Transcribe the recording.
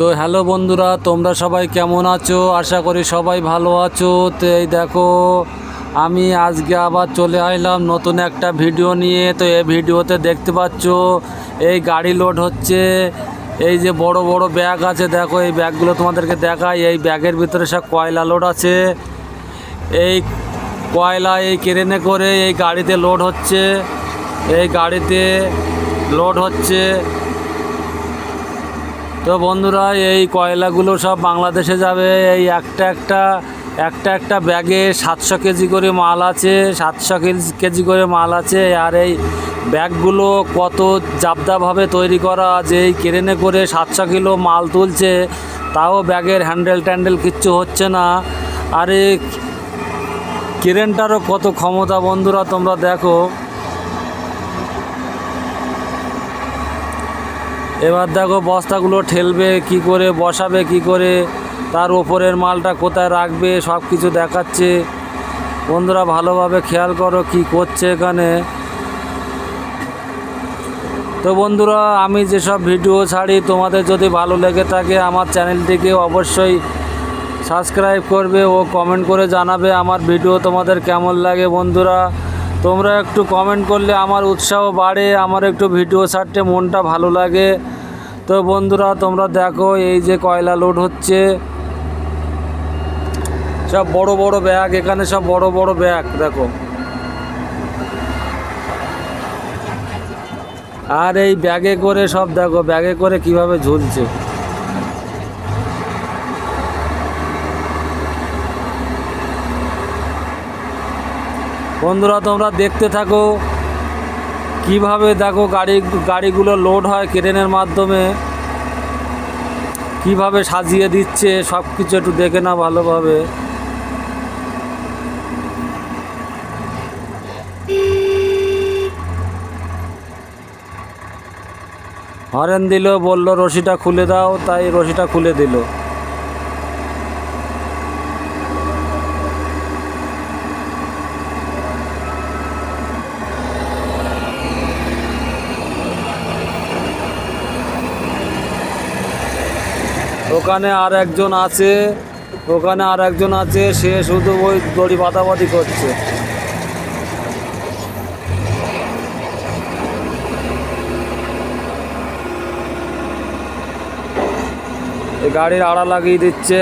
তো হ্যালো বন্ধুরা, তোমরা সবাই কেমন আছো? আশা করি সবাই ভালো আছো। তো এই দেখো, আমি আজকে আবার চলে আসলাম নতুন একটা ভিডিও নিয়ে। তো এই ভিডিওতে দেখতে পাচ্ছ এই গাড়ি লোড হচ্ছে। এই যে বড় বড় ব্যাগ আছে, দেখো এই ব্যাগগুলো তোমাদেরকে দেখাই। এই ব্যাগের ভিতরে সব কয়লা লোড আছে। এই কয়লা এই ক্রেনে করে এই গাড়িতে লোড হচ্ছে, এই গাড়িতে লোড হচ্ছে। তো বন্ধুরা, এই কয়লাগুলো সব বাংলাদেশে যাবে। এই একটা ব্যাগে 700 কেজি করে মাল আছে, 700 কেজি করে মাল আছে। আর এই ব্যাগগুলো কত জাবদাভাবে তৈরি করা, যে এই ক্রেনে করে 700 কিলো মাল তুলছে, তাও ব্যাগের হ্যান্ডেল ট্যান্ডেল কিচ্ছু হচ্ছে না। আর এই ক্রেনটারও কত ক্ষমতা বন্ধুরা, তোমরা দেখো। এবার দেখো বস্তাগুলো ঠেলবে কি করে, বসাবে কি করে, তার ওপরের মালটা কোথায় রাখবে, সব কিছু দেখাচ্ছে। বন্ধুরা ভালোভাবে খেয়াল করো কি করছে এখানে। তো বন্ধুরা, আমি যেসব ভিডিও ছাড়ি তোমাদের যদি ভালো লেগে থাকে আমার চ্যানেলটিকে অবশ্যই সাবস্ক্রাইব করবে ও কমেন্ট করে জানাবে আমার ভিডিও তোমাদের কেমন লাগে। বন্ধুরা তোমরা একটু কমেন্ট করলে আমার উৎসাহ বাড়ে, আমার একটু ভিডিও ছাড়তে মনটা ভালো লাগে। তো বন্ধুরা তোমরা দেখো, এই যে কয়লা লোড হচ্ছে, সব বড় বড় ব্যাগ, এখানে সব বড় বড় ব্যাগ দেখো। আর এই ব্যাগে করে সব দেখো, ব্যাগে করে কিভাবে ঝুলছে। বন্ধুরা তোমরা দেখতে থাকো কিভাবে দেখো গাড়িগুলো লোড হয় ক্রেনের মাধ্যমে, কিভাবে সাজিয়ে দিচ্ছে সব কিছু একটু দেখে না ভালোভাবে। হরেন দিল, বলল রশিটা খুলে দাও, তাই রশিটা খুলে দিল। ওখানে আর একজন আছে, সে শুধু ওই দড়ি বাঁধাবাঁধি করছে। এই গাড়ির আড়া লাগিয়ে দিচ্ছে।